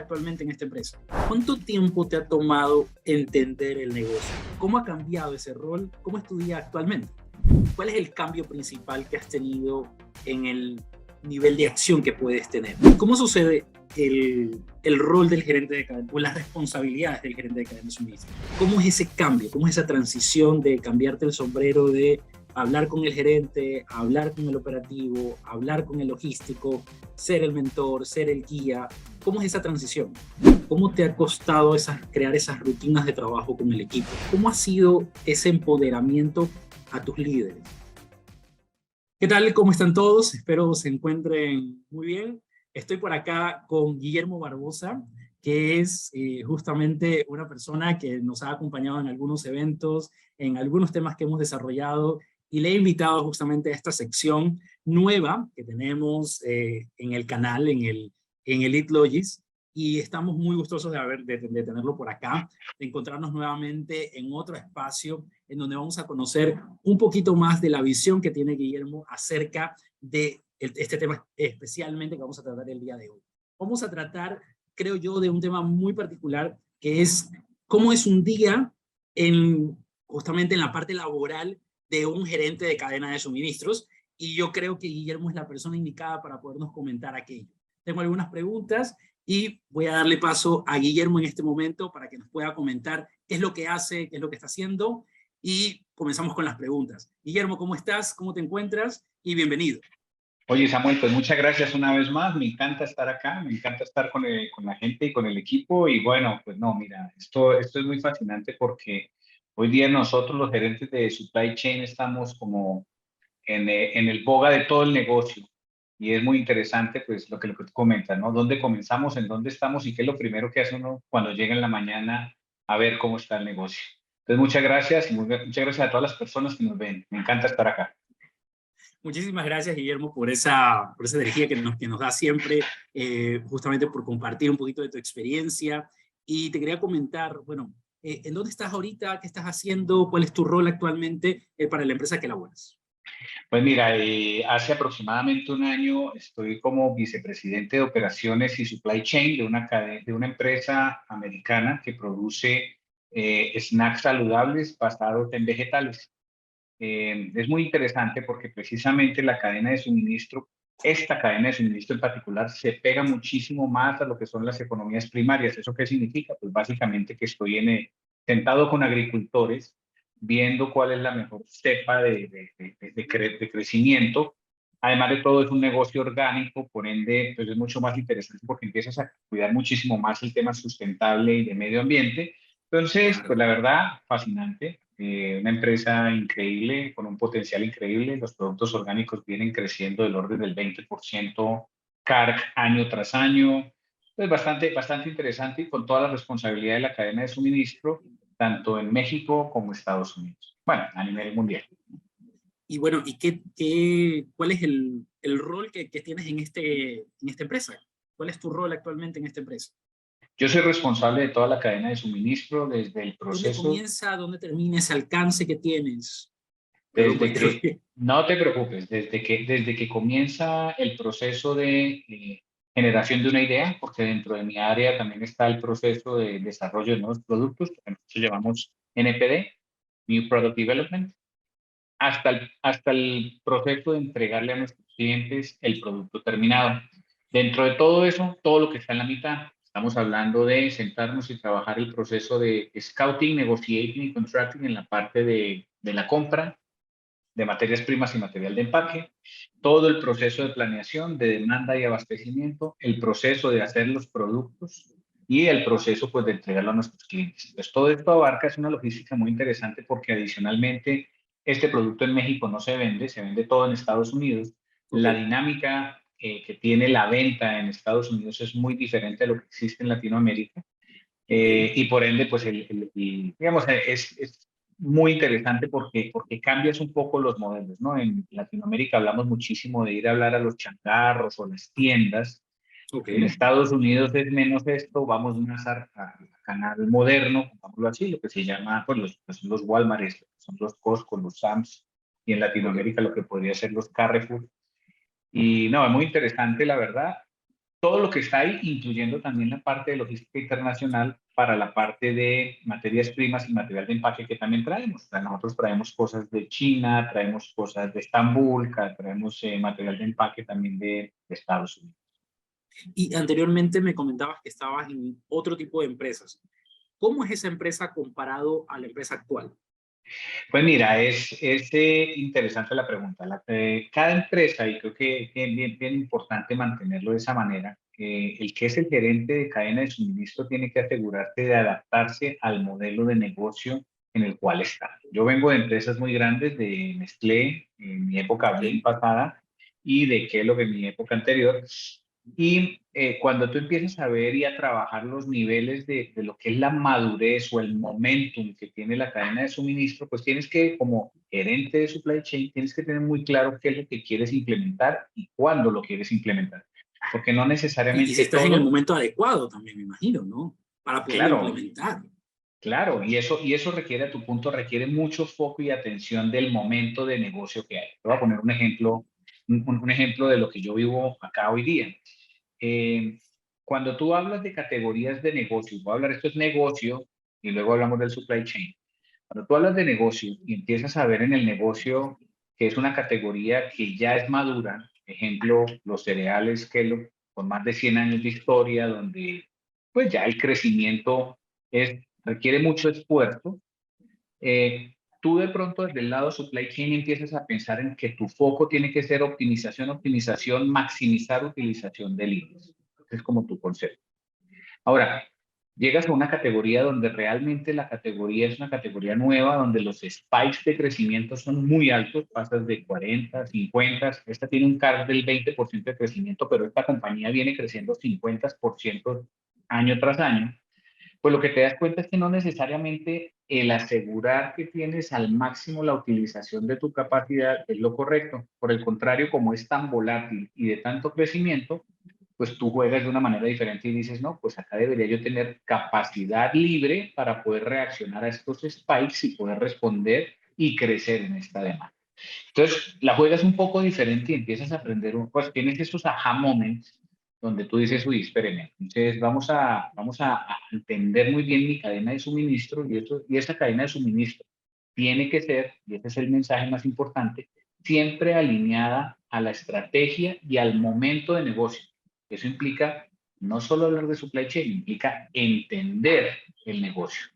actualmente en esta empresa. ¿Cuánto tiempo te ha tomado entender el negocio? ¿Cómo ha cambiado ese rol? ¿Cómo es tu día actualmente? ¿Cuál es el cambio principal que has tenido en el nivel de acción que puedes tener? ¿Cómo sucede el rol del gerente de cadena o las responsabilidades del gerente de cadena de suministro? ¿Cómo es ese cambio? ¿Cómo es esa transición de cambiarte el sombrero de hablar con el gerente, hablar con el operativo, hablar con el logístico, ser el mentor, ser el guía? ¿Cómo es esa transición? ¿Cómo te ha costado crear esas rutinas de trabajo con el equipo? ¿Cómo ha sido ese empoderamiento a tus líderes? ¿Qué tal? ¿Cómo están todos? Espero se encuentren muy bien. Estoy por acá con Guillermo Barbosa, que es justamente una persona que nos ha acompañado en algunos eventos, en algunos temas que hemos desarrollado, y le he invitado justamente a esta sección nueva que tenemos en el canal, en el EatLogis, y estamos muy gustosos de tenerlo por acá, de encontrarnos nuevamente en otro espacio en donde vamos a conocer un poquito más de la visión que tiene Guillermo acerca de este tema especialmente que vamos a tratar el día de hoy. Vamos a tratar, creo yo, de un tema muy particular, que es cómo es un día justamente en la parte laboral de un gerente de cadena de suministros, y yo creo que Guillermo es la persona indicada para podernos comentar aquello. Tengo algunas preguntas y voy a darle paso a Guillermo en este momento para que nos pueda comentar qué es lo que hace, qué es lo que está haciendo, y comenzamos con las preguntas. Guillermo, ¿cómo estás? ¿Cómo te encuentras? Y bienvenido. Oye, Samuel, pues muchas gracias una vez más. Me encanta estar acá, me encanta estar con la gente y con el equipo. Y bueno, pues no, mira, esto es muy fascinante porque hoy día nosotros los gerentes de supply chain estamos como en el boga de todo el negocio. Y es muy interesante pues lo que tú comentas, ¿no? ¿Dónde comenzamos, en dónde estamos y qué es lo primero que hace uno cuando llega en la mañana a ver cómo está el negocio? Entonces, muchas gracias y muchas gracias a todas las personas que nos ven. Me encanta estar acá. Muchísimas gracias, Guillermo, por esa energía que nos da siempre, justamente por compartir un poquito de tu experiencia. Y te quería comentar, bueno, ¿en dónde estás ahorita? ¿Qué estás haciendo? ¿Cuál es tu rol actualmente para la empresa que laboras? Pues mira, hace aproximadamente un año estoy como vicepresidente de operaciones y supply chain de una empresa americana que produce snacks saludables basados en vegetales. Es muy interesante porque precisamente la cadena de suministro, esta cadena de suministro en particular, se pega muchísimo más a lo que son las economías primarias. ¿Eso qué significa? Pues básicamente que estoy sentado con agricultores viendo cuál es la mejor cepa de crecimiento. Además de todo, es un negocio orgánico, por ende, pues es mucho más interesante porque empiezas a cuidar muchísimo más el tema sustentable y de medio ambiente. Entonces, pues Claro. la verdad, fascinante. Una empresa increíble, con un potencial increíble. Los productos orgánicos vienen creciendo del orden del 20% CARC año tras año. Es bastante interesante y con toda la responsabilidad de la cadena de suministro, tanto en México como Estados Unidos. Bueno, a nivel mundial. Y bueno, ¿cuál es el rol que tienes en esta empresa? ¿Cuál es tu rol actualmente en esta empresa? Yo soy responsable de toda la cadena de suministro desde el ¿Dónde proceso, comienza? ¿Dónde termina ese alcance que tienes? Perdón por interrumpir. no te preocupes, desde que comienza el proceso de generación de una idea, porque dentro de mi área también está el proceso de desarrollo de nuevos productos, que nosotros llamamos NPD, New Product Development, hasta el proceso de entregarle a nuestros clientes el producto terminado. Dentro de todo eso, todo lo que está en la mitad, estamos hablando de sentarnos y trabajar el proceso de scouting, negotiating y contracting en la parte de la compra de materias primas y material de empaque, todo el proceso de planeación, de demanda y abastecimiento, el proceso de hacer los productos y el proceso pues de entregarlo a nuestros clientes. Entonces todo esto abarca, es una logística muy interesante porque adicionalmente este producto en México no se vende, se vende todo en Estados Unidos. Ok. La dinámica que tiene la venta en Estados Unidos es muy diferente a lo que existe en Latinoamérica. Ok. Y por ende, pues, digamos, es muy interesante porque cambias un poco los modelos, ¿no? En Latinoamérica hablamos muchísimo de ir a hablar a los changarros o las tiendas. Ok. En Estados Unidos es menos esto, vamos más a canal moderno, pongámoslo así, lo que se llama, pues, los Walmart, son los Costco, los Sams, y en Ok. Latinoamérica lo que podría ser los Carrefour. Y no, es muy interesante, la verdad. todo lo que está ahí, incluyendo también la parte de logística internacional para la parte de materias primas y material de empaque que también traemos. O sea, nosotros traemos cosas de China, traemos cosas de Estambul, traemos material de empaque también de Estados Unidos. Y anteriormente me comentabas que estabas en otro tipo de empresas. ¿Cómo es esa empresa comparado a la empresa actual? Pues mira, es interesante la pregunta. Cada empresa, y creo que es bien importante mantenerlo de esa manera, el que es el gerente de cadena de suministro tiene que asegurarse de adaptarse al modelo de negocio en el cual está. Yo vengo de empresas muy grandes, de Nestlé en mi época bien Sí. pasada y de Kellogg en mi época anterior. Y cuando tú empiezas a ver y a trabajar los niveles de lo que es la madurez o el momentum que tiene la cadena de suministro, pues tienes que, como gerente de supply chain, tienes que tener muy claro qué es lo que quieres implementar y cuándo lo quieres implementar. Porque no Y si necesariamente estás en el todo, momento adecuado también, me imagino, ¿no? Para poderlo claro, implementar. claro, y eso requiere, a tu punto, requiere mucho foco y atención del momento de negocio que hay. Te voy a poner un ejemplo, un ejemplo de lo que yo vivo acá hoy día. Eh, Cuando tú hablas de categorías de negocio, voy a hablar, esto es negocio, y luego hablamos del supply chain. Cuando tú hablas de negocio y empiezas a ver en el negocio que es una categoría que ya es madura, ejemplo, los cereales Kellogg, con más de 100 años de historia, donde pues ya el crecimiento requiere mucho esfuerzo, tú de pronto desde el lado supply chain empiezas a pensar en que tu foco tiene que ser optimización, optimización, maximizar utilización de líneas. Es como tu concepto. Ahora, llegas a una categoría donde realmente la categoría es una categoría nueva, donde los spikes de crecimiento son muy altos, pasas de 40, 50, esta tiene un CAGR del 20% de crecimiento, pero esta compañía viene creciendo 50% año tras año. Pues lo que te das cuenta es que no necesariamente el asegurar que tienes al máximo la utilización de tu capacidad es lo correcto. Por el contrario, como es tan volátil y de tanto crecimiento, pues tú juegas de una manera diferente y dices, no, pues acá debería yo tener capacidad libre para poder reaccionar a estos spikes y poder responder y crecer en esta demanda. Entonces, la juegas un poco diferente y empiezas a aprender, pues tienes esos aha moments donde tú dices, uy, espérenme, entonces vamos a entender muy bien mi cadena de suministro y esa cadena de suministro tiene que ser, y ese es el mensaje más importante, siempre alineada a la estrategia y al momento de negocio. Eso implica no solo hablar de supply chain, implica entender el negocio.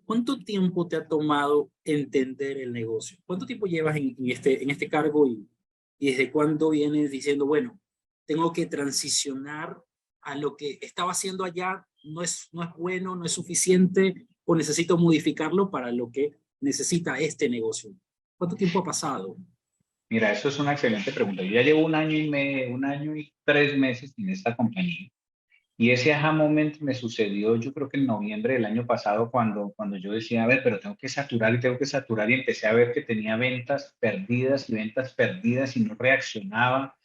¿Cuánto tiempo te ha tomado entender el negocio? ¿Cuánto tiempo llevas en este cargo y desde cuándo vienes diciendo, bueno, tengo que transicionar a lo que estaba haciendo allá, no es bueno, no es suficiente o necesito modificarlo para lo que necesita este negocio? ¿Cuánto tiempo ha pasado? Mira, eso es una excelente pregunta. Yo ya llevo un año y medio, un año y 3 meses en esta compañía. Y ese aha moment me sucedió, yo creo que en noviembre del año pasado, cuando yo decía, a ver, pero tengo que saturar y tengo que saturar, y empecé a ver que tenía ventas perdidas y no reaccionaba.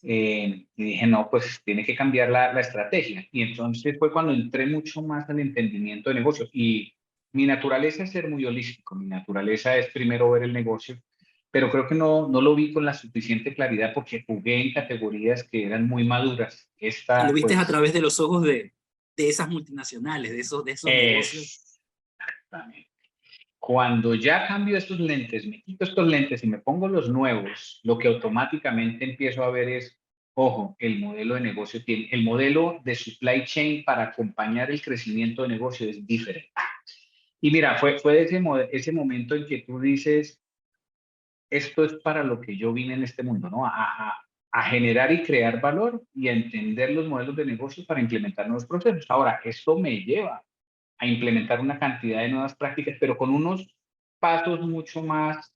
Y dije, no, pues tiene que cambiar la estrategia. Y entonces fue cuando entré mucho más al entendimiento de negocio. Y mi naturaleza es ser muy holístico, mi naturaleza es primero ver el negocio, pero creo que no lo vi con la suficiente claridad porque jugué en categorías que eran muy maduras. Y lo Esta, viste a pues, través de los ojos de esas multinacionales, de esos negocios. exactamente. Cuando ya cambio estos lentes, me quito estos lentes y me pongo los nuevos, lo que automáticamente empiezo a ver es, ojo, el modelo de negocio tiene, el modelo de supply chain para acompañar el crecimiento de negocio es diferente. Y mira, fue ese momento en que tú dices, esto es para lo que yo vine en este mundo, ¿no? A generar y crear valor y a entender los modelos de negocio para implementar nuevos procesos. Ahora, esto me lleva a implementar una cantidad de nuevas prácticas, pero con unos pasos mucho más,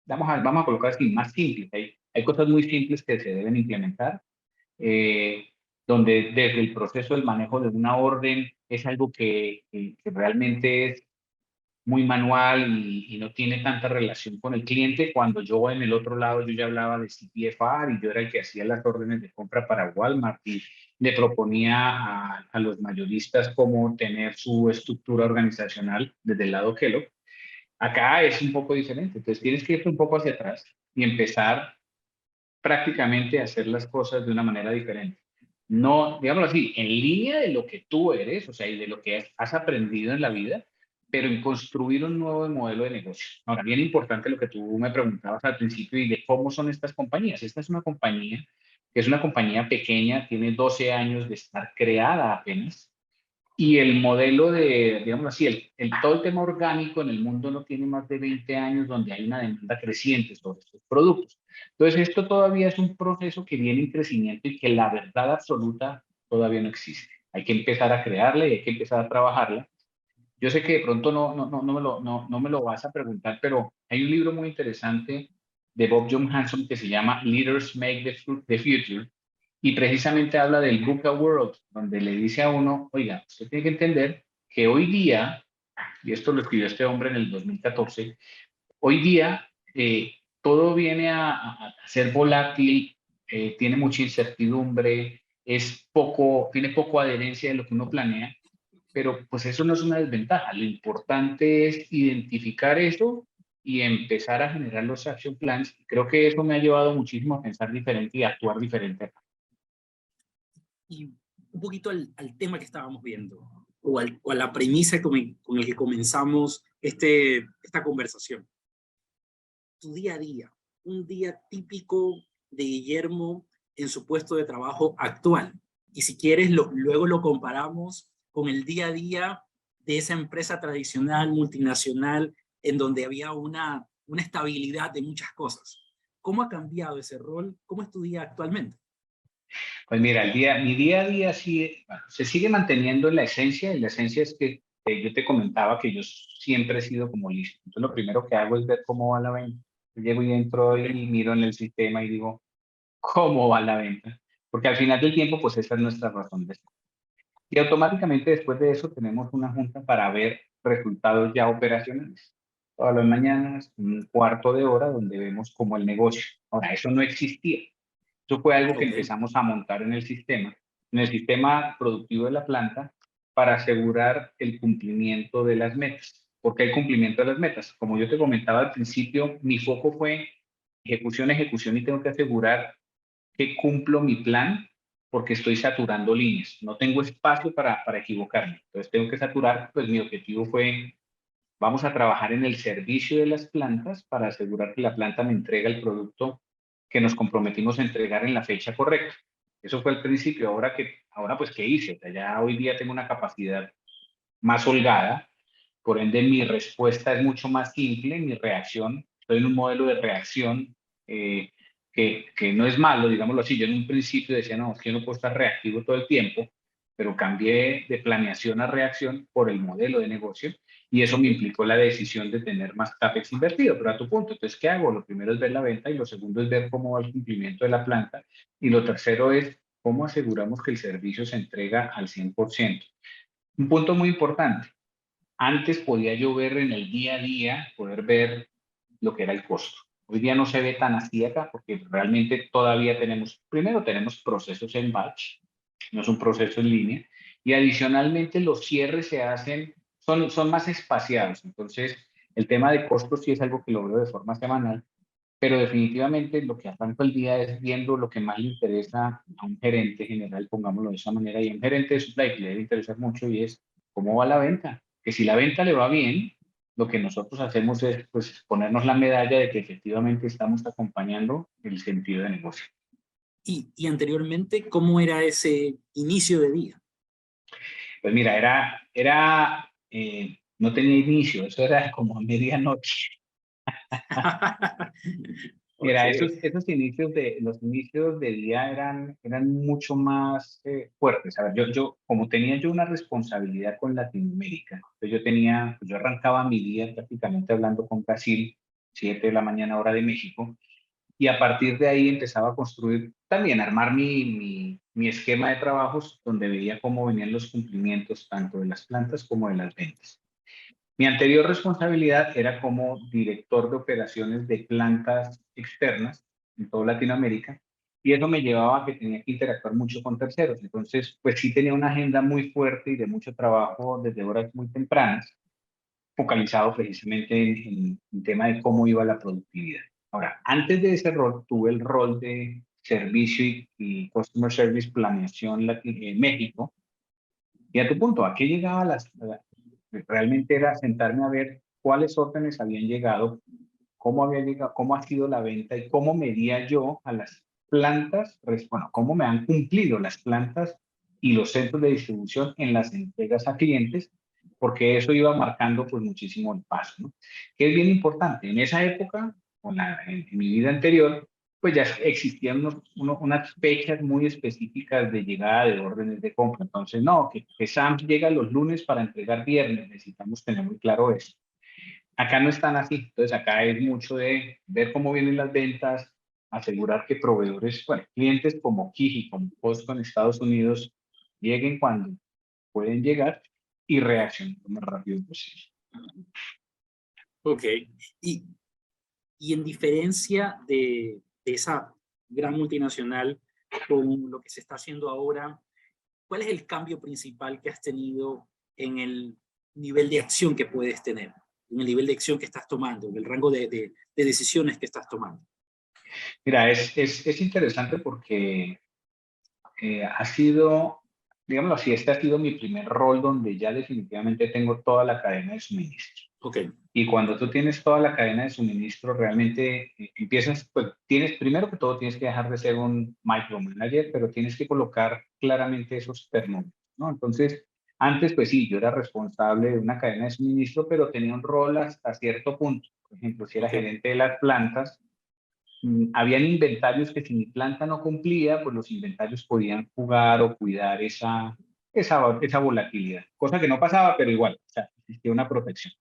vamos a colocar así, más simples. Hay cosas muy simples que se deben implementar, eh, donde desde el proceso del manejo de una orden es algo que realmente es muy manual y no tiene tanta relación con el cliente. Cuando yo en el otro lado, yo ya hablaba de CPFR y yo era el que hacía las órdenes de compra para Walmart y le proponía a los mayoristas cómo tener su estructura organizacional desde el lado Kellogg. Acá es un poco diferente, entonces tienes que ir un poco hacia atrás y empezar prácticamente hacer las cosas de una manera diferente. No, digámoslo así, en línea de lo que tú eres, o sea, y de lo que has aprendido en la vida, pero en construir un nuevo modelo de negocio. Ahora, bien importante lo que tú me preguntabas al principio y de cómo son estas compañías. Esta es una compañía que es una compañía pequeña, tiene 12 años de estar creada apenas, y el modelo de, digamos así, todo el tema orgánico en el mundo no tiene más de 20 años donde hay una demanda creciente sobre estos productos. Entonces, esto todavía es un proceso que viene en crecimiento y que la verdad absoluta todavía no existe. Hay que empezar a crearla y hay que empezar a trabajarla. Yo sé que de pronto no me lo vas a preguntar, pero hay un libro muy interesante de Bob Johanson que se llama Leaders Make the Future, y precisamente habla del VUCA World, donde le dice a uno, oiga, usted tiene que entender que hoy día, y esto lo escribió este hombre en el 2014, hoy día todo viene a ser volátil, tiene mucha incertidumbre, tiene poco adherencia de lo que uno planea, pero pues eso no es una desventaja. Lo importante es identificar eso y empezar a generar los action plans. Creo que eso me ha llevado muchísimo a pensar diferente y a actuar diferente. Y un poquito al tema que estábamos viendo, o a la premisa con el que comenzamos esta conversación. Tu día a día, un día típico de Guillermo en su puesto de trabajo actual. Y si quieres, luego lo comparamos con el día a día de esa empresa tradicional, multinacional, en donde había una estabilidad de muchas cosas. ¿Cómo ha cambiado ese rol? ¿Cómo es tu día actualmente? Pues mira, mi día a día sí, bueno, se sigue manteniendo en la esencia, y la esencia es que yo te comentaba que yo siempre he sido como listo. Entonces lo primero que hago es ver cómo va la venta. Yo llego y entro y miro en el sistema y digo, ¿cómo va la venta? Porque al final del tiempo, pues esa es nuestra razón de estar. Y automáticamente después de eso tenemos una junta para ver resultados ya operacionales. Todas las mañanas, un cuarto de hora donde vemos cómo el negocio. Ahora, eso no existía. Eso fue algo que Ok, empezamos a montar en el sistema productivo de la planta, para asegurar el cumplimiento de las metas. ¿Por qué el cumplimiento de las metas? Como yo te comentaba al principio, mi foco fue ejecución, ejecución, y tengo que asegurar que cumplo mi plan porque estoy saturando líneas. No tengo espacio para equivocarme. Entonces tengo que saturar, pues mi objetivo fue, vamos a trabajar en el servicio de las plantas para asegurar que la planta me entrega el producto que nos comprometimos a entregar en la fecha correcta. Eso fue al principio. Ahora pues, ¿qué hice? O sea, ya hoy día tengo una capacidad más holgada, por ende mi respuesta es mucho más simple, mi reacción, estoy en un modelo de reacción eh, que no es malo, digámoslo así. Yo en un principio decía, no, es que yo no puedo estar reactivo todo el tiempo, pero cambié de planeación a reacción por el modelo de negocio, y eso me implicó la decisión de tener más CAPEX invertido. Pero a tu punto, entonces, ¿qué hago? Lo primero es ver la venta, y lo segundo es ver cómo va el cumplimiento de la planta, y lo tercero es cómo aseguramos que el servicio se entrega al 100%. Un punto muy importante: antes podía yo ver en el día a día, poder ver lo que era el costo. Hoy día no se ve tan así acá, porque realmente todavía primero tenemos procesos en batch, no es un proceso en línea, y adicionalmente los cierres son más espaciados. Entonces, el tema de costos sí es algo que lo veo de forma semanal, pero definitivamente lo que arranco el día es viendo lo que más le interesa a un gerente general, pongámoslo de esa manera, y a un gerente de supply que le debe interesar mucho, y es cómo va la venta. Que si la venta le va bien, lo que nosotros hacemos es, pues, ponernos la medalla de que efectivamente estamos acompañando el sentido de negocio. y anteriormente, ¿cómo era ese inicio de día? Pues mira, no tenía inicio, eso era como a medianoche. Ok, Mira, los inicios de día eran mucho más fuertes. A ver, como tenía yo una responsabilidad con Latinoamérica, entonces yo arrancaba mi día prácticamente hablando con Brasil, 7 de la mañana hora de México, y a partir de ahí empezaba a construir, también armar mi esquema de trabajos, donde veía cómo venían los cumplimientos tanto de las plantas como de las ventas. Mi anterior responsabilidad era como director de operaciones de plantas externas en toda Latinoamérica, y eso me llevaba a que tenía que interactuar mucho con terceros. Entonces, pues sí tenía una agenda muy fuerte y de mucho trabajo desde horas muy tempranas, focalizado precisamente en tema de cómo iba la productividad. Ahora, antes de ese rol, tuve el rol de servicio y Customer Service Planeación en México. Y a tu punto, ¿a qué llegaba realmente era sentarme a ver cuáles órdenes habían llegado, cómo había llegado, cómo ha sido la venta y cómo medía yo a las plantas, bueno, cómo me han cumplido las plantas y los centros de distribución en las entregas a clientes, porque eso iba marcando pues muchísimo el paso, ¿no? Que es bien importante. En esa época, en mi vida anterior, pues ya existían unas fechas muy específicas de llegada de órdenes de compra. Entonces, no, que Sam llega los lunes para entregar viernes, necesitamos tener muy claro eso. Acá no están así, entonces acá es mucho de ver cómo vienen las ventas, asegurar que proveedores, bueno, clientes como Kiji, como Costco en Estados Unidos, lleguen cuando pueden llegar y reaccionar lo más rápido posible. Ok. Y, y en diferencia de esa gran multinacional con lo que se está haciendo ahora, ¿cuál es el cambio principal que has tenido en el nivel de acción que puedes tener, en el nivel de acción que estás tomando, en el rango de decisiones que estás tomando? Mira, es interesante porque ha sido, digámoslo así, este ha sido mi primer rol donde ya definitivamente tengo toda la cadena de suministro. Ok. Y cuando tú tienes toda la cadena de suministro, realmente empiezas, pues tienes, primero que todo, tienes que dejar de ser un micromanager, pero tienes que colocar claramente esos términos, ¿no? Entonces, antes, pues sí, yo era responsable de una cadena de suministro, pero tenía un rol hasta cierto punto. Por ejemplo, si era Okay. gerente de las plantas, habían inventarios que si mi planta no cumplía, pues los inventarios podían jugar o cuidar esa volatilidad. Cosa que no pasaba, pero igual, o sea, existía una protección.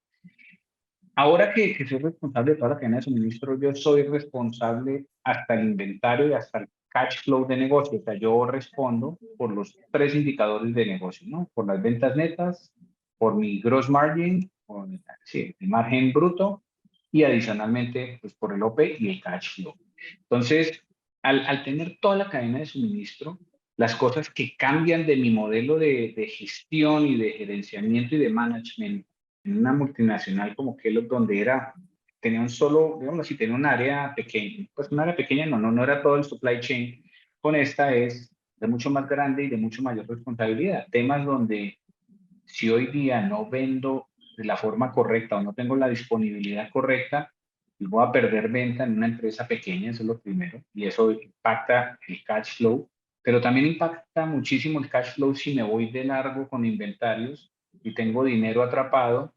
Ahora que soy responsable de toda la cadena de suministro, yo soy responsable hasta el inventario y hasta el cash flow de negocio. O sea, yo respondo por los tres indicadores de negocio, ¿no? Por las ventas netas, por mi gross margin, por sí, el margen bruto y adicionalmente, pues por el OP y el cash flow. Entonces, al tener toda la cadena de suministro, las cosas que cambian de mi modelo de gestión y de gerenciamiento y de management en una multinacional como Kellogg, donde tenía un solo, digamos así, tenía un área pequeña, pues un área pequeña no era todo el supply chain, con esta es de mucho más grande y de mucho mayor responsabilidad. Temas donde si hoy día no vendo de la forma correcta o no tengo la disponibilidad correcta, voy a perder venta en una empresa pequeña, eso es lo primero, y eso impacta el cash flow, pero también impacta muchísimo el cash flow si me voy de largo con inventarios y tengo dinero atrapado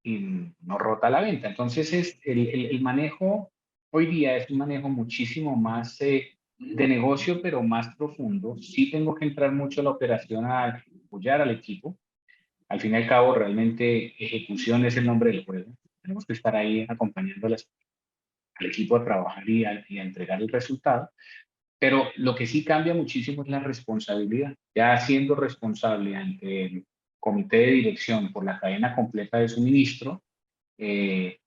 y no rota la venta. Entonces, el manejo hoy día es un manejo muchísimo más de negocio, pero más profundo. Sí tengo que entrar mucho a la operación a apoyar al equipo. Al fin y al cabo, realmente ejecución es el nombre del juego. Tenemos que estar ahí acompañando al equipo a trabajar y a entregar el resultado. Pero lo que sí cambia muchísimo es la responsabilidad. Ya siendo responsable ante el comité de dirección por la cadena completa de suministro, eh,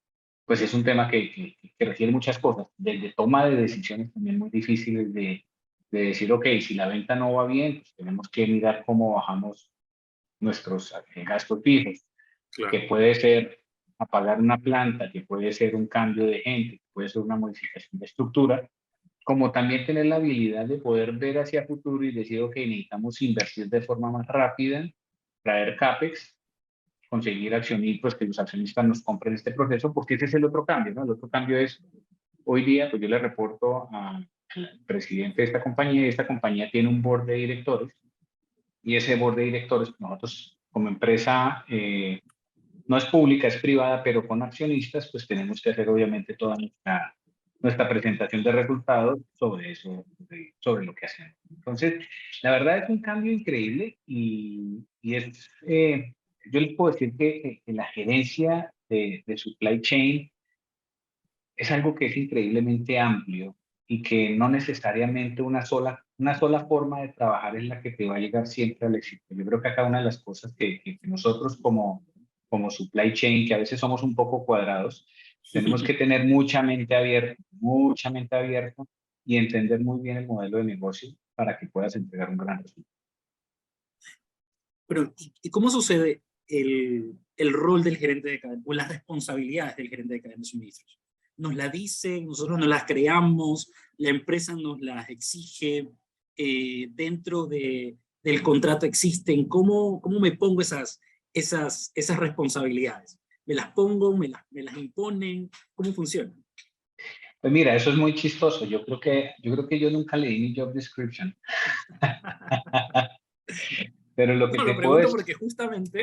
pues es un tema que requiere muchas cosas, desde toma de decisiones también muy difíciles de decir, ok, si la venta no va bien, pues tenemos que mirar cómo bajamos nuestros gastos fijos, que Claro. puede ser apagar una planta, que puede ser un cambio de gente, que puede ser una modificación de estructura, como también tener la habilidad de poder ver hacia futuro y decir, ok, necesitamos invertir de forma más rápida, traer CAPEX, conseguir accionistas, pues que los accionistas nos compren este proceso, porque ese es el otro cambio, ¿no? El otro cambio es, hoy día, pues yo le reporto al presidente de esta compañía y esta compañía tiene un board de directores y ese board de directores, nosotros como empresa, no es pública, es privada, pero con accionistas, pues tenemos que hacer obviamente toda nuestra presentación de resultados sobre eso, sobre lo que hacemos. Entonces, la verdad es un cambio increíble y es, yo les puedo decir que la gerencia de supply chain es algo que es increíblemente amplio y que no necesariamente una sola forma de trabajar es la que te va a llegar siempre al éxito. Yo creo que acá una de las cosas que nosotros como supply chain, que a veces somos un poco cuadrados, tenemos que tener mucha mente abierta y entender muy bien el modelo de negocio para que puedas entregar un gran resultado. Pero, ¿y cómo sucede el rol del gerente de cadena o las responsabilidades del gerente de cadena de suministros? nos la dicen, nosotros nos las creamos, la empresa nos las exige, dentro del contrato existen? ¿Cómo me pongo esas responsabilidades? ¿Me las pongo? ¿Me las imponen? ¿Cómo funciona? Pues mira, eso es muy chistoso. Yo creo que yo nunca leí mi job description. Pero lo que No, lo te puedo pregunto decir,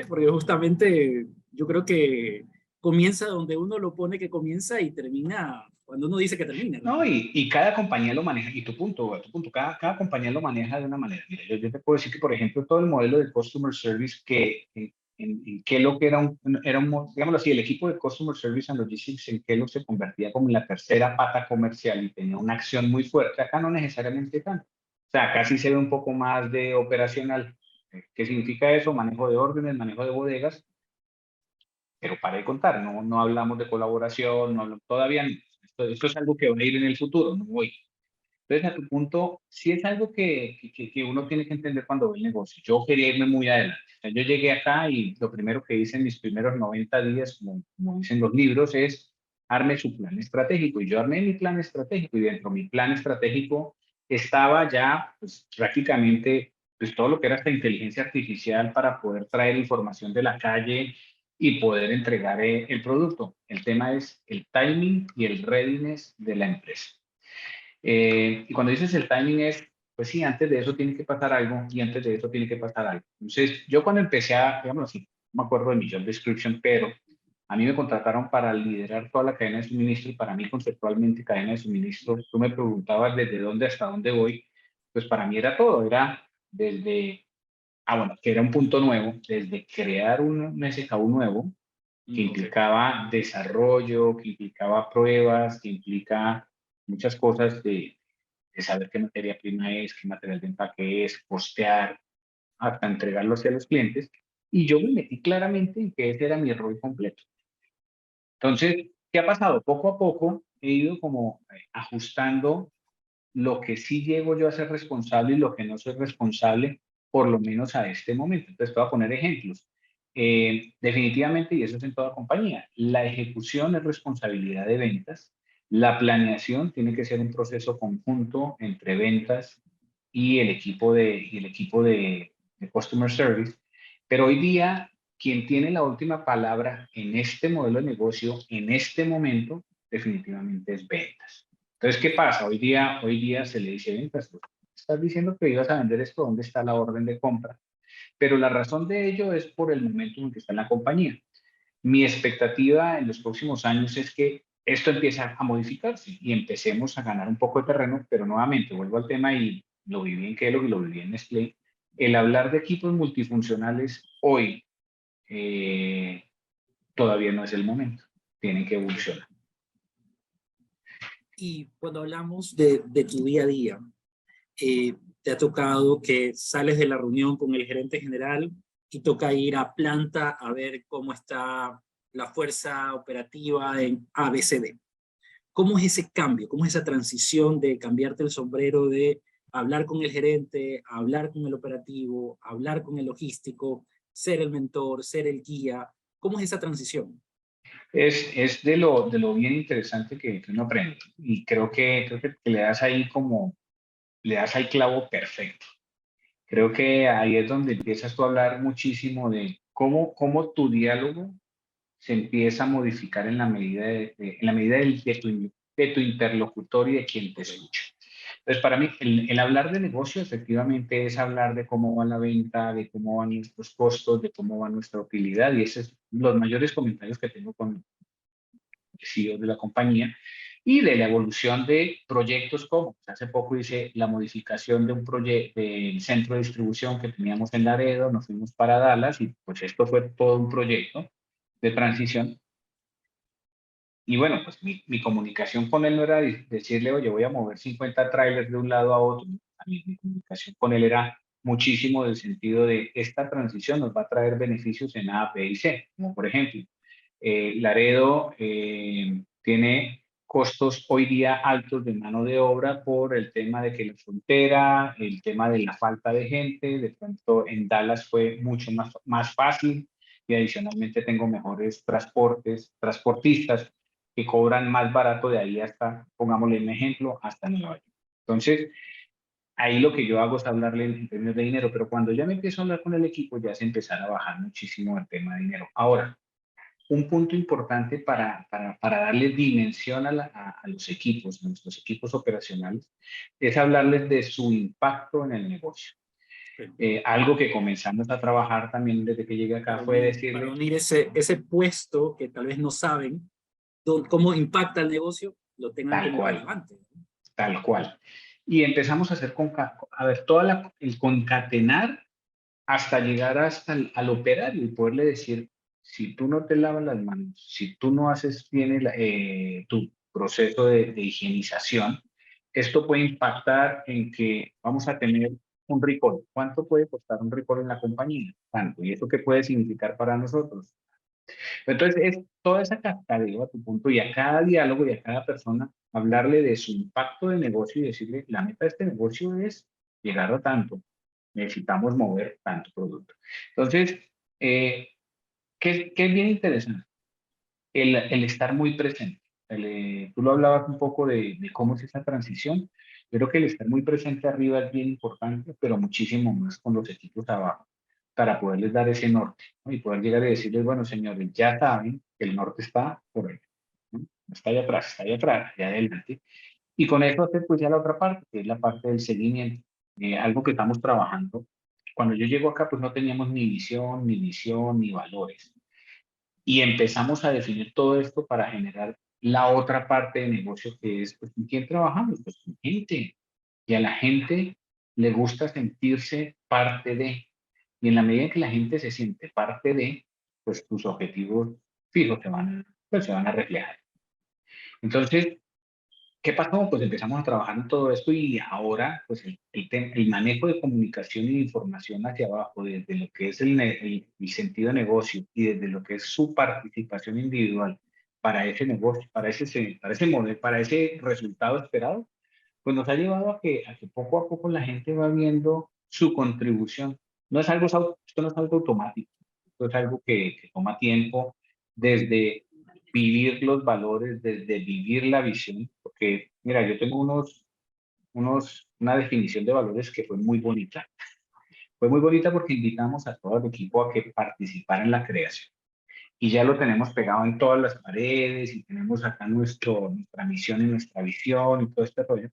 porque justamente yo creo que comienza donde uno lo pone que comienza y termina cuando uno dice que termina, no, realmente. y cada compañía lo maneja, y tu punto, cada compañía lo maneja de una manera. Mira, yo te puedo decir que, por ejemplo, todo el modelo de Customer Service, que en Kellogg digámoslo así, el equipo de Customer Service and Logistics en Kellogg se convertía como en la tercera pata comercial y tenía una acción muy fuerte. Acá no necesariamente tanto. O sea, acá sí se ve un poco más de operacional. ¿Qué significa eso? Manejo de órdenes, manejo de bodegas, pero para de contar, no hablamos de colaboración, todavía no. Esto es algo que va a ir en el futuro, no hoy. Entonces, a tu punto, sí es algo que uno tiene que entender cuando ve el negocio. Yo quería irme muy adelante. O sea, yo llegué acá y lo primero que hice en mis primeros 90 días, como dicen los libros, es arme su plan estratégico. Y yo armé mi plan estratégico y dentro de mi plan estratégico estaba ya pues, prácticamente pues, todo lo que era esta inteligencia artificial para poder traer información de la calle y poder entregar el producto. El tema es el timing y el readiness de la empresa. Y cuando dices el timing es, pues sí, antes de eso tiene que pasar algo y antes de eso tiene que pasar algo. Entonces, yo cuando empecé digamos así, no me acuerdo de mi job description, pero a mí me contrataron para liderar toda la cadena de suministro y para mí conceptualmente cadena de suministro, tú me preguntabas desde dónde hasta dónde voy, pues para mí era todo, era desde, bueno, que era un punto nuevo, desde crear un SKU nuevo, que Ok. implicaba desarrollo, que implicaba pruebas, que implica muchas cosas de saber qué materia prima es, qué material de empaque es, costear, hasta entregarlo hacia los clientes. Y yo me metí claramente en que ese era mi rol completo. Entonces, ¿qué ha pasado? Poco a poco he ido como ajustando lo que sí llego yo a ser responsable y lo que no soy responsable, por lo menos a este momento. Entonces, te voy a poner ejemplos. Definitivamente, y eso es en toda compañía, la ejecución es responsabilidad de ventas. La planeación tiene que ser un proceso conjunto entre ventas y el equipo de Customer Service. Pero hoy día, quien tiene la última palabra en este modelo de negocio, en este momento, definitivamente es ventas. Entonces, ¿qué pasa? Hoy día se le dice ventas, pues, estás diciendo que ibas a vender esto, ¿dónde está la orden de compra? Pero la razón de ello es por el momento en que está en la compañía. Mi expectativa en los próximos años es que esto empiece a modificarse y empecemos a ganar un poco de terreno, pero nuevamente vuelvo al tema y lo viví en Kellogg y lo viví en Nestlé. El hablar de equipos multifuncionales hoy eh, todavía no es el momento. Tienen que evolucionar. Y cuando hablamos de tu día a día, te ha tocado que sales de la reunión con el gerente general y toca ir a planta a ver cómo está la fuerza operativa en ABCD. ¿Cómo es ese cambio? ¿Cómo es esa transición de cambiarte el sombrero de hablar con el gerente, hablar con el operativo, hablar con el logístico, ser el mentor, ser el guía? ¿Cómo es esa transición? Es de lo bien interesante que uno aprende y creo que le das ahí clavo perfecto. Creo que ahí es donde empiezas tú a hablar muchísimo de cómo tu diálogo se empieza a modificar en la medida de tu interlocutor y de quien te escucha. Entonces, para mí, el hablar de negocio efectivamente es hablar de cómo va la venta, de cómo van nuestros costos, de cómo va nuestra utilidad, y esos son los mayores comentarios que tengo con el CEO de la compañía, y de la evolución de proyectos como, pues, hace poco hice la modificación de un proyecto del centro de distribución que teníamos en Laredo, nos fuimos para Dallas y pues esto fue todo un proyecto de transición. Y bueno, pues mi comunicación con él no era decirle, oye, voy a mover 50 trailers de un lado a otro. Mi comunicación con él era muchísimo del sentido de esta transición nos va a traer beneficios en A, B y C. Como por ejemplo, Laredo tiene costos hoy día altos de mano de obra por el tema de que la frontera, el tema de la falta de gente, de pronto en Dallas fue mucho más fácil y adicionalmente tengo mejores transportistas que cobran más barato de ahí hasta, pongámosle un ejemplo, hasta Nueva York. Entonces, ahí lo que yo hago es hablarle en términos de dinero, pero cuando ya me empiezo a hablar con el equipo, ya se empezar a bajar muchísimo el tema de dinero. Ahora, un punto importante para darle dimensión a los equipos, a nuestros equipos operacionales, es hablarles de su impacto en el negocio. Algo que comenzamos a trabajar también desde que llegué acá fue Para decirle, unir ese puesto que tal vez no saben cómo impacta el negocio, lo tengan tal como cual, relevante. tal cual. Y empezamos a hacer a ver, el concatenar hasta llegar al operario y poderle decir, si tú no te lavas las manos, si tú no haces bien tu proceso de higienización, esto puede impactar en que vamos a tener un recall. ¿Cuánto puede costar un recall en la compañía? Tanto. ¿Y eso qué puede significar para nosotros? Entonces, es toda esa cascadeo a tu punto y a cada diálogo y a cada persona hablarle de su impacto de negocio y decirle, la meta de este negocio es llegar a tanto, necesitamos mover tanto producto. Entonces, eh, ¿qué es bien interesante? El estar muy presente. Tú lo hablabas un poco de cómo es esa transición. Yo creo que el estar muy presente arriba es bien importante, pero muchísimo más con los equipos abajo, para poderles dar ese norte, ¿no? Y poder llegar y decirles, bueno, señores, ya saben que el norte está por ahí, ¿no? Está allá atrás, allá adelante. Y con eso hacer pues ya la otra parte, que es la parte del seguimiento, algo que estamos trabajando. Cuando yo llego acá, pues no teníamos ni visión, ni visión, ni valores. Y empezamos a definir todo esto para generar la otra parte de negocio que es, pues, ¿con quién trabajamos? Pues con gente. Y a la gente le gusta sentirse parte de. Y en la medida en que la gente se siente parte de, pues tus objetivos fijos pues, se van a reflejar. Entonces, ¿qué pasó? Pues empezamos a trabajar en todo esto y ahora, pues el manejo de comunicación y de información hacia abajo, desde lo que es el sentido de negocio y desde lo que es su participación individual para ese negocio, para ese modelo, para ese resultado esperado, pues nos ha llevado a que poco a poco la gente va viendo su contribución. Esto no es algo automático, esto es algo que toma tiempo desde vivir los valores, desde vivir la visión, porque mira, yo tengo una definición de valores que fue muy bonita. Fue muy bonita porque invitamos a todo el equipo a que participara en la creación. Y ya lo tenemos pegado en todas las paredes y tenemos acá nuestra misión y nuestra visión y todo este rollo.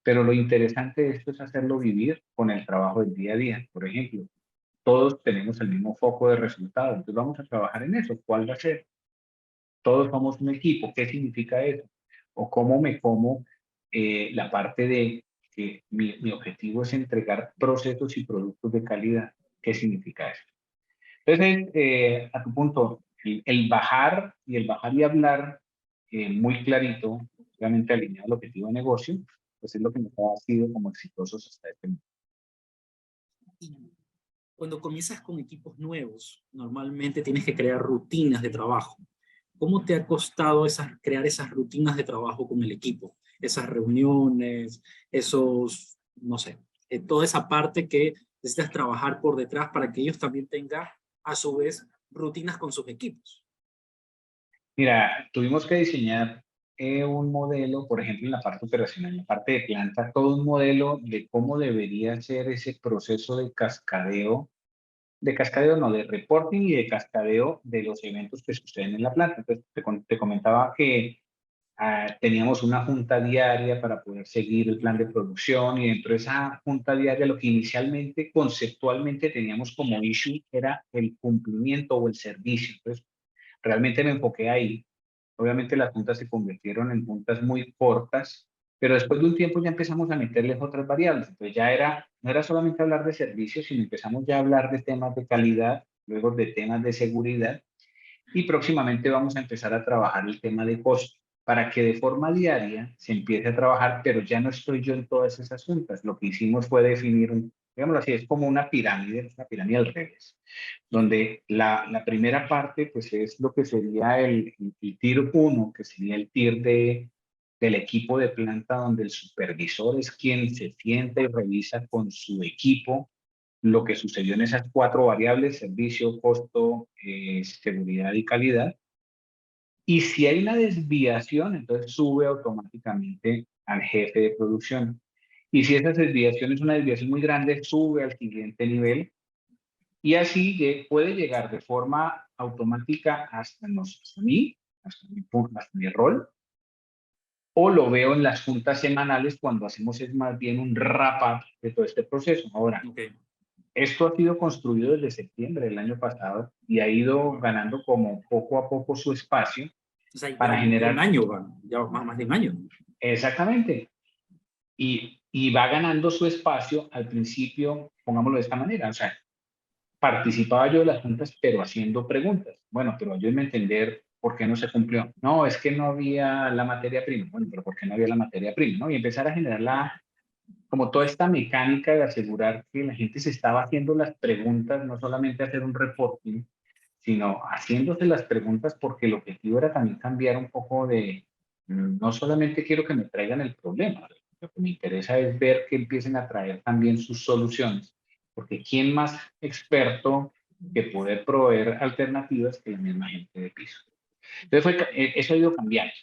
Pero lo interesante de esto es hacerlo vivir con el trabajo del día a día. Por ejemplo, todos tenemos el mismo foco de resultado, entonces vamos a trabajar en eso. ¿Cuál va a ser? Todos somos un equipo. ¿Qué significa eso? O cómo me como la parte de que mi objetivo es entregar procesos y productos de calidad. ¿Qué significa eso? Entonces, a tu punto, el bajar y hablar muy clarito, obviamente alineado al objetivo de negocio, pues es lo que nos ha sido como exitosos hasta este momento. Y cuando comienzas con equipos nuevos, normalmente tienes que crear rutinas de trabajo. ¿Cómo te ha costado crear esas rutinas de trabajo con el equipo? Esas reuniones, no sé, toda esa parte que necesitas trabajar por detrás para que ellos también tengan, a su vez, rutinas con sus equipos. Mira, tuvimos que diseñar un modelo, por ejemplo, en la parte operacional, en la parte de planta, todo un modelo de cómo debería ser ese proceso de cascadeo no, de reporting y de cascadeo de los eventos que suceden en la planta. Entonces, te comentaba que teníamos una junta diaria para poder seguir el plan de producción y dentro de esa junta diaria lo que inicialmente conceptualmente teníamos como issue era el cumplimiento o el servicio. Entonces, realmente me enfoqué ahí. Obviamente las juntas se convirtieron en juntas muy cortas, pero después de un tiempo ya empezamos a meterles otras variables. Entonces no era solamente hablar de servicios, sino empezamos ya a hablar de temas de calidad, luego de temas de seguridad y próximamente vamos a empezar a trabajar el tema de costo para que de forma diaria se empiece a trabajar, pero ya no estoy yo en todas esas juntas. Lo que hicimos fue definir digámoslo así, es como una pirámide al revés, donde la primera parte pues es lo que sería el tier uno, que sería el tier del equipo de planta, donde el supervisor es quien se sienta y revisa con su equipo lo que sucedió en esas cuatro variables: servicio, costo, seguridad y calidad. Y si hay una desviación, entonces sube automáticamente al jefe de producción. Y si esa desviación es una desviación muy grande, sube al siguiente nivel. Y así puede llegar de forma automática hasta mí, hasta mi rol, o lo veo en las juntas semanales cuando hacemos es más bien un wrap-up de todo este proceso. Ahora, Okay. esto ha sido construido desde septiembre del año pasado y ha ido ganando como poco a poco su espacio O sea, para ya un generar año, ya más de un año. exactamente. Y va ganando su espacio al principio, pongámoslo de esta manera, o sea, participaba yo de las juntas, pero haciendo preguntas. Bueno, pero ayúdenme a entender por qué no se cumplió. No, es que no había la materia prima. Bueno, pero ¿por qué no había la materia prima? ¿No? Y empezar a generar como toda esta mecánica de asegurar que la gente se estaba haciendo las preguntas, no solamente hacer un reporting, sino haciéndose las preguntas porque el objetivo era también cambiar un poco de, no solamente quiero que me traigan el problema, lo que me interesa es ver que empiecen a traer también sus soluciones, porque ¿quién más experto que poder proveer alternativas que la misma gente de piso? Entonces eso ha ido cambiando.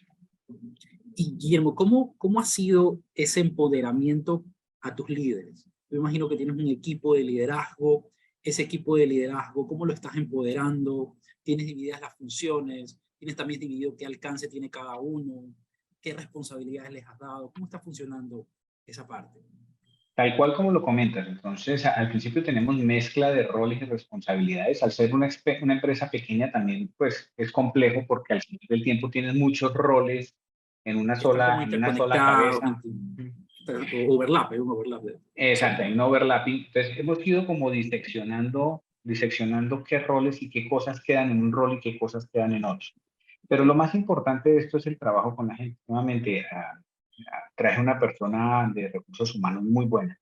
Y Guillermo, ¿cómo ha sido ese empoderamiento a tus líderes? Yo imagino que tienes un equipo de liderazgo, ese equipo de liderazgo, ¿cómo lo estás empoderando? ¿Tienes divididas las funciones? ¿Tienes también dividido qué alcance tiene cada uno? ¿Qué responsabilidades les has dado? ¿Cómo está funcionando esa parte? Tal cual como lo comentas, entonces al principio tenemos mezcla de roles y responsabilidades. Al ser una empresa pequeña también pues es complejo porque al final del tiempo tienes muchos roles Están como en una sola interconectados, cabeza. overlap, hay un overlap. Exacto, hay Exacto. un overlapping. Entonces hemos ido como diseccionando qué roles y qué cosas quedan en un rol y qué cosas quedan en otro. Pero lo más importante de esto es el trabajo con la gente. Nuevamente, traje una persona de recursos humanos muy buena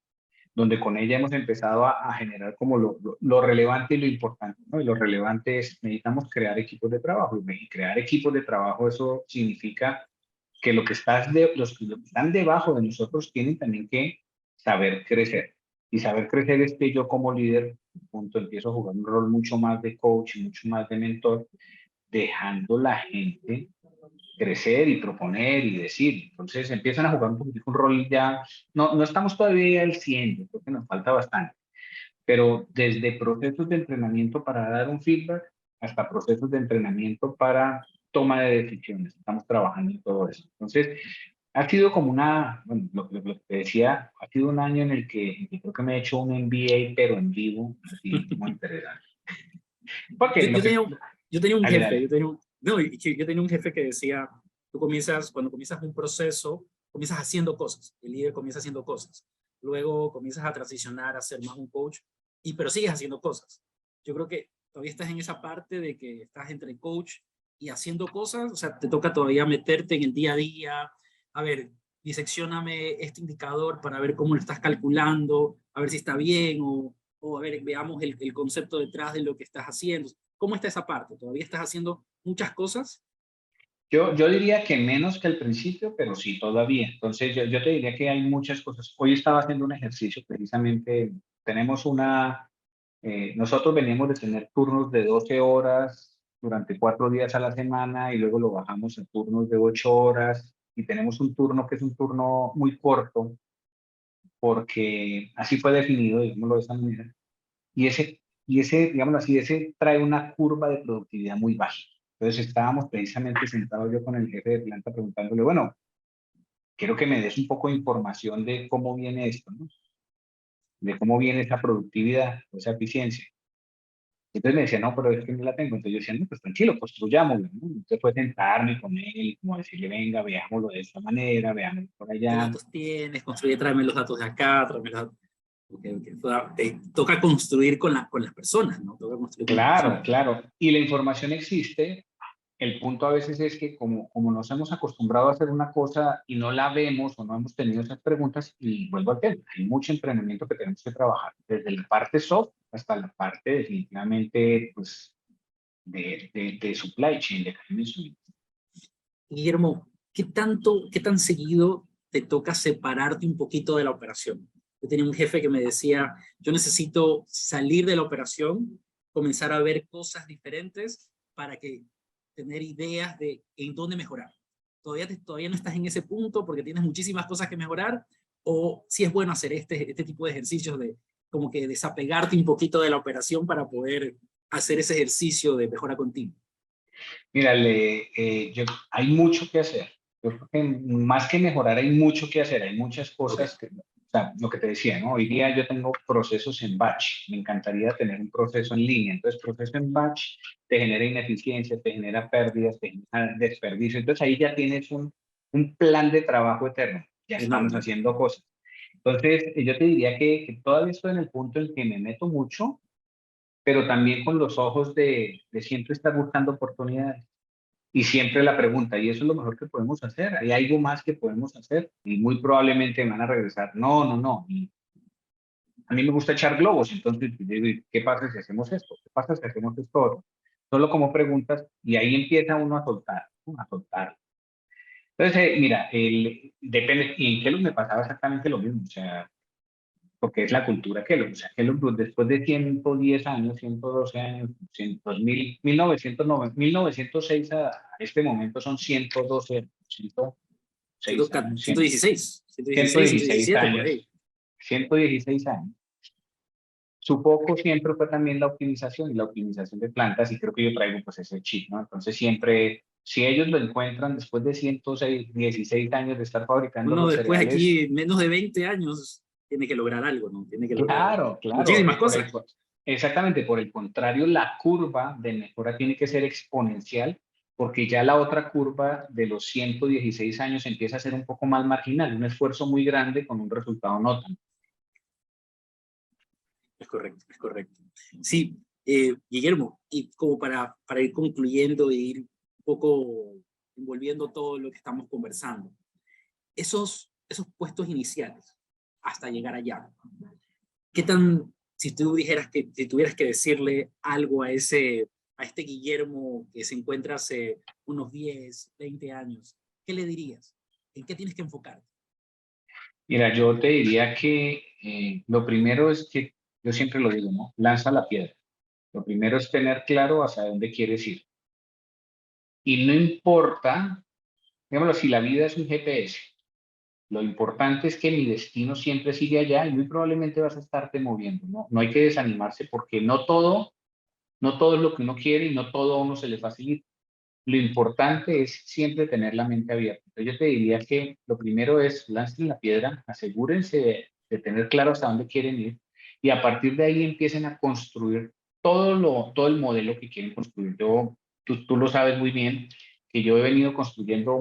donde con ella hemos empezado a generar como lo relevante y lo importante, ¿no? Y lo relevante es, necesitamos crear equipos de trabajo, y crear equipos de trabajo, eso significa que los que están debajo de nosotros tienen también que saber crecer. Y saber crecer es que yo como líder, punto, empiezo a jugar un rol mucho más de coach, mucho más de mentor, dejando la gente crecer y proponer y decir. Entonces empiezan a jugar un poquito un rol ya, no estamos todavía al 100, yo creo que nos falta bastante, pero desde procesos de entrenamiento para dar un feedback hasta procesos de entrenamiento para toma de decisiones. Estamos trabajando en todo eso. Entonces, ha sido como bueno, lo que te decía, ha sido un año en que creo que me he hecho un MBA, pero en vivo, así como interesante. Porque Yo, yo, tenía, yo tenía un dale, jefe, dale. yo tenía un jefe que decía, cuando comienzas un proceso, comienzas haciendo cosas, el líder comienza haciendo cosas, luego comienzas a transicionar a ser más un coach, pero sigues haciendo cosas. Yo creo que todavía estás en esa parte de que estás entre coach y haciendo cosas, o sea, te toca todavía meterte en el día a día, a ver, diseccióname este indicador para ver cómo lo estás calculando, a ver si está bien o a ver, veamos el concepto detrás de lo que estás haciendo. ¿Cómo está esa parte? ¿Todavía estás haciendo muchas cosas? Yo diría que menos que al principio, pero sí, todavía. Entonces, yo te diría que hay muchas cosas. Hoy estaba haciendo un ejercicio precisamente. Tenemos nosotros veníamos de tener turnos de 12 horas durante 4 días a la semana y luego lo bajamos a turnos de 8 horas y tenemos un turno que es un turno muy corto porque así fue definido, digámoslo de esa manera. Digámoslo así, ese trae una curva de productividad muy baja. Entonces estábamos precisamente sentados yo con el jefe de planta preguntándole, bueno, quiero que me des un poco de información de cómo viene esto, ¿no? De cómo viene esa productividad, esa eficiencia. Entonces me decía, no, pero es que no la tengo. Entonces yo decía, no, pues tranquilo, construyámoslo, ¿no? Usted puede sentarme con él y como decirle, venga, veámoslo de esta manera, veámoslo por ¿Qué allá. datos tienes? Construye, tráeme los datos de acá, tráeme los datos. Okay. Toca construir con las personas, ¿no? Toca construir con las Claro, personas. claro. Y la información existe. El punto a veces es que como nos hemos acostumbrado a hacer una cosa y no la vemos o no hemos tenido esas preguntas, y vuelvo al tema, hay mucho entrenamiento que tenemos que trabajar, desde la parte soft hasta la parte definitivamente pues, de supply chain, de cadena de suministro. Guillermo, qué tan seguido te toca separarte un poquito de la operación? Yo tenía un jefe que me decía, yo necesito salir de la operación, comenzar a ver cosas diferentes para que tener ideas de en dónde mejorar? ¿Todavía no estás en ese punto porque tienes muchísimas cosas que mejorar? ¿O si es bueno hacer este tipo de ejercicios de como que desapegarte un poquito de la operación para poder hacer ese ejercicio de mejora continua? Mira, hay mucho que hacer. Yo creo que más que mejorar hay mucho que hacer, hay muchas Ok, cosas que, o sea, lo que te decía, ¿no? Hoy día yo tengo procesos en batch, me encantaría tener un proceso en línea, entonces proceso en batch te genera ineficiencia, te genera pérdidas, te genera desperdicio, entonces ahí ya tienes un plan de trabajo eterno, ya estamos enorme. haciendo cosas. Entonces, yo te diría que todavía estoy en el punto en que me meto mucho, pero también con los ojos de siempre estar buscando oportunidades. Y siempre la pregunta, ¿y eso es lo mejor que podemos hacer? ¿Hay algo más que podemos hacer? Y muy probablemente me van a regresar, no, no, no. Y a mí me gusta echar globos, entonces yo digo, ¿y qué pasa si hacemos esto? ¿Qué pasa si hacemos esto otro? Solo como preguntas y ahí empieza uno a soltar, ¿no? A soltar. Entonces, mira, depende, y en Kellogg me pasaba exactamente lo mismo, o sea, porque es la cultura Kellogg, o sea, Kellogg después de 110 años, 112 años, 100, 2000, 1909, 1906 a este momento son 112, 106 años, 116, 116, 116 117 por años, ahí. 116 años. Su foco siempre fue también la optimización y la optimización de plantas y creo que yo traigo pues ese chip, ¿no? Entonces siempre, si ellos lo encuentran después de 106, 16 años de estar fabricando Uno los después cereales, aquí, menos de 20 años, tiene que lograr algo, ¿no? Tiene que lograr claro, claro, muchísimas cosas. exactamente, por el contrario, la curva de mejora tiene que ser exponencial porque ya la otra curva de los 116 años empieza a ser un poco más marginal, un esfuerzo muy grande con un resultado no tan. Es correcto, es correcto. Sí, Guillermo, y como para ir concluyendo e ir un poco envolviendo todo lo que estamos conversando, esos puestos iniciales hasta llegar allá, ¿qué tan, si tú dijeras que, si tuvieras que decirle algo a este Guillermo que se encuentra hace unos 10, 20 años, ¿qué le dirías? ¿En qué tienes que enfocarte? Mira, yo te diría que lo primero es que, yo siempre lo digo, ¿no? Lanza la piedra. Lo primero es tener claro hacia dónde quieres ir. Y no importa, digámoslo, si la vida es un GPS, lo importante es que mi destino siempre sigue allá y muy probablemente vas a estarte moviendo, ¿no? No hay que desanimarse porque no todo es lo que uno quiere y no todo a uno se le facilita. Lo importante es siempre tener la mente abierta. Entonces yo te diría que lo primero es lancen la piedra, asegúrense de tener claro hasta dónde quieren ir y a partir de ahí empiecen a construir todo el modelo que quieren construir. Tú lo sabes muy bien que yo he venido construyendo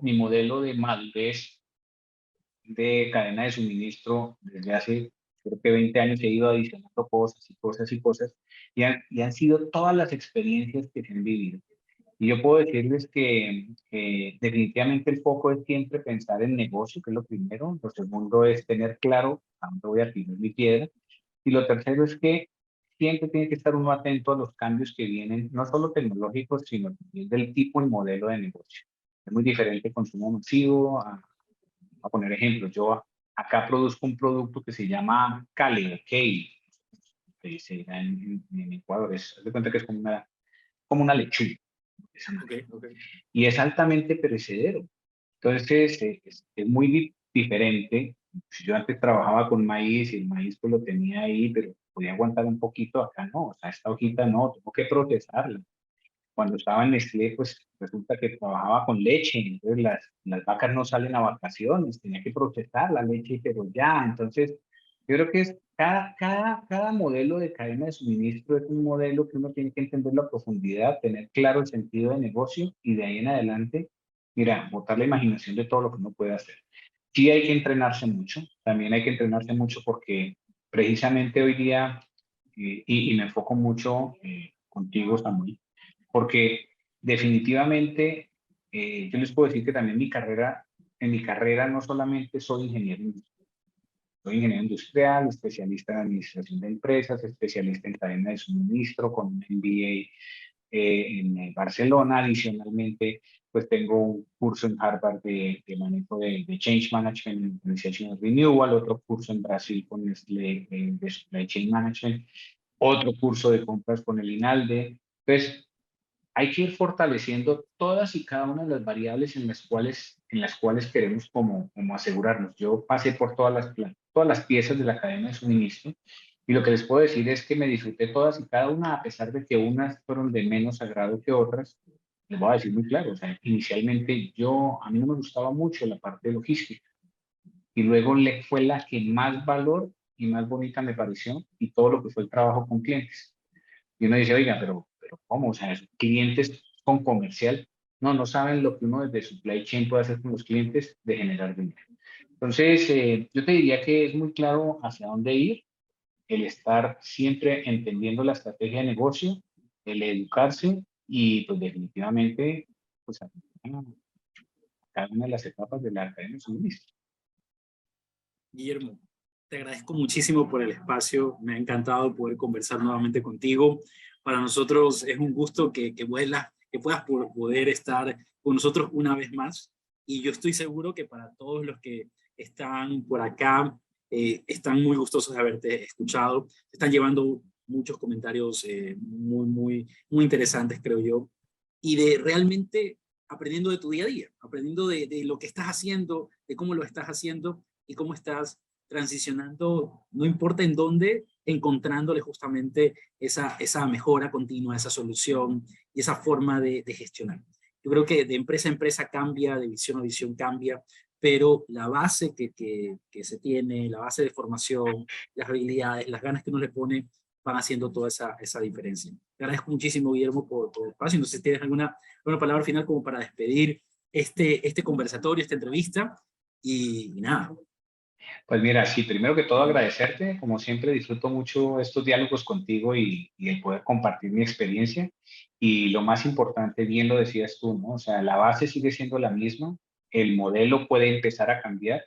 mi modelo de madurez de cadena de suministro desde hace creo que 20 años he ido adicionando cosas y cosas y cosas y han sido todas las experiencias que se han vivido. Y yo puedo decirles que definitivamente el foco es siempre pensar en negocio, que es lo primero. Lo segundo es tener claro a dónde voy a tirar mi piedra. Y lo tercero es que siempre tiene que estar uno atento a los cambios que vienen, no solo tecnológicos, sino también del tipo y modelo de negocio. Es muy diferente el consumo masivo. A poner ejemplos, yo acá produzco un producto que se llama Kale, kale, que dice en Ecuador. Haz de cuenta que es como una lechuga. Ok, ok. Y es altamente perecedero. Entonces, es muy diferente. Si yo antes trabajaba con maíz y el maíz pues lo tenía ahí, pero podía aguantar un poquito, acá no, o sea, esta hojita no, tengo que procesarla. Cuando estaba en Nestlé, pues resulta que trabajaba con leche, entonces las vacas no salen a vacaciones, tenía que procesar la leche, pero ya, entonces yo creo que es cada modelo de cadena de suministro es un modelo que uno tiene que entenderlo a profundidad, tener claro el sentido de negocio y de ahí en adelante, mira, botar la imaginación de todo lo que uno puede hacer. Sí hay que entrenarse mucho, también hay que entrenarse mucho porque precisamente hoy día, y me enfoco mucho contigo, Samuel, porque definitivamente yo les puedo decir que también en mi carrera no solamente soy ingeniero industrial, especialista en administración de empresas, especialista en cadena de suministro con un MBA en Barcelona. Adicionalmente, pues tengo un curso en Harvard de manejo de Change Management, Organizational Renewal, otro curso en Brasil con Nestlé de Supply Chain Management, otro curso de compras con el INALDE. Entonces, hay que ir fortaleciendo todas y cada una de las variables en las cuales queremos como asegurarnos. Yo pasé por todas las piezas de la cadena de suministro y lo que les puedo decir es que me disfruté todas y cada una, a pesar de que unas fueron de menos agrado que otras. Les voy a decir muy claro, o sea, inicialmente a mí no me gustaba mucho la parte de logística y luego le fue la que más valor y más bonita me pareció y todo lo que fue el trabajo con clientes. Y uno dice, oiga, pero ¿cómo? O sea, clientes con comercial, no saben lo que uno desde supply chain puede hacer con los clientes de generar dinero. Entonces, yo te diría que es muy claro hacia dónde ir, el estar siempre entendiendo la estrategia de negocio, el educarse y pues definitivamente pues a cada una de las etapas de la cadena de suministro. Guillermo, te agradezco muchísimo por el espacio. Me ha encantado poder conversar nuevamente contigo. Para nosotros es un gusto que puedas poder estar con nosotros una vez más. Y yo estoy seguro que para todos los que están por acá, están muy gustosos de haberte escuchado. Están llevando muchos comentarios muy interesantes, creo yo. Y de realmente aprendiendo de tu día a día, aprendiendo de lo que estás haciendo, de cómo lo estás haciendo y cómo estás transicionando, no importa en dónde, encontrándole justamente esa mejora continua, esa solución y esa forma de gestionar. Yo creo que de empresa a empresa cambia, de visión a visión cambia, pero la base que se tiene, la base de formación, las habilidades, las ganas que uno le pone, van haciendo toda esa diferencia. Te agradezco muchísimo, Guillermo, por el espacio. No sé si tienes alguna palabra final como para despedir este conversatorio, esta entrevista. Y nada. Pues mira, sí, primero que todo agradecerte, como siempre disfruto mucho estos diálogos contigo y el poder compartir mi experiencia y lo más importante, bien lo decías tú, ¿no? O sea, la base sigue siendo la misma, el modelo puede empezar a cambiar,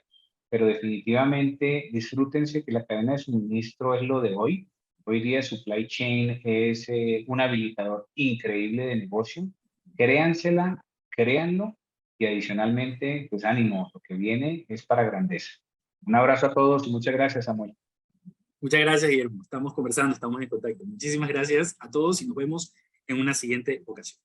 pero definitivamente disfrútense que la cadena de suministro es lo de hoy. Hoy día supply chain es un habilitador increíble de negocio. Créansela, créanlo y adicionalmente, pues ánimo, lo que viene es para grandeza. Un abrazo a todos y muchas gracias, Samuel. Muchas gracias, Guillermo. Estamos conversando, estamos en contacto. Muchísimas gracias a todos y nos vemos en una siguiente ocasión.